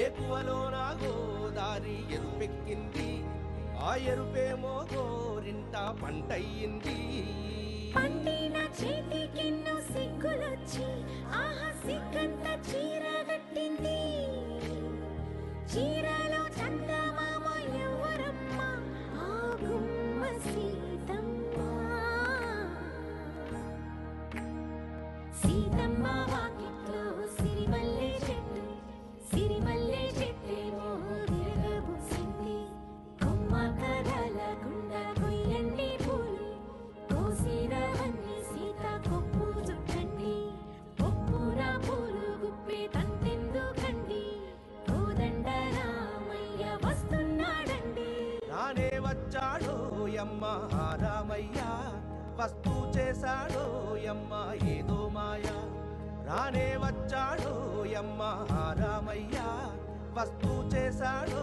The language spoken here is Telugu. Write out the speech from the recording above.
ఏకువలోన గోదారి ఎరుపెక్కింది, ఆ ఎరుపేమో గోరింట పంటయ్యింది. పండిన చేతికెన్నో సిగ్గులొచ్చి ఆహా సిగ్గంత చీర కట్టింది. చీరలో చందమామ ఎవరమ్మ, ఆ గుమ్మ సీతమ్మ. సీతమ్మ వాకిట్లో సిరిమల్లె చెట్టు, సిరిమల్లె చెట్టేమో విరగబూసింది. కొమ్మ కదలకుండా కొయ్యండి పూలు, కోసిరవన్నీ సీత కొప్పు చుట్టండి. కొప్పున పూలు గుప్పే తంతెందుకండి, కోదండ రామయ్య వస్తున్నాడండి. రానే వచ్చాడో యమ్మ రామయ్య, వస్తూ చేశాడో యమ్మ ఏదో మాయ. రానే వచ్చాడో యమ్మ రామయ్య, వస్తూ చేశాడో